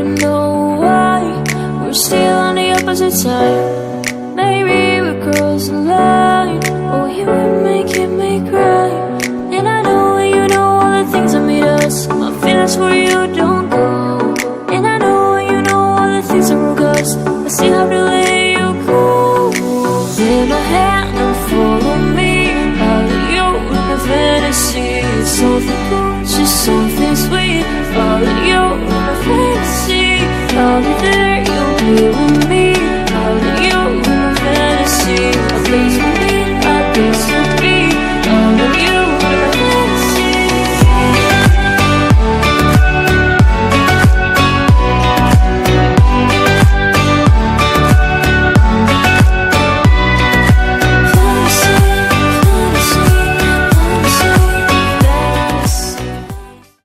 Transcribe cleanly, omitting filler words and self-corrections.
don't know why we're still on the opposite side. Maybe we cross the line. Oh, you were making me cry. And I know you know all the things that made us. My feelings for you don't go. And I know you know all the things that broke us. I still have to let you go. Lend a hand and follow me. I'll let you in a fantasy. Something good, just something sweet. I'll let you in a fantasy. I'll be there, you'll be with me. I'll let you in a fantasy.